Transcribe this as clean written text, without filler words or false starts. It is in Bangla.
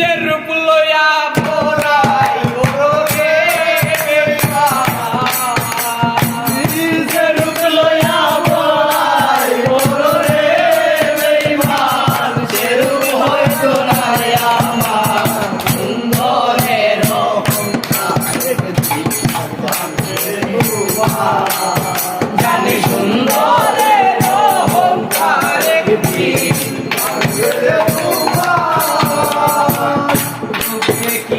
যে রূপ লইয়া মোরাই ওরে যে রূপ লইয়া মোরাই ওরে বেঈমান সে রূপ হয়তো না আমার সুন্দরের জানি সুন্দরের অহংকার একদিন কি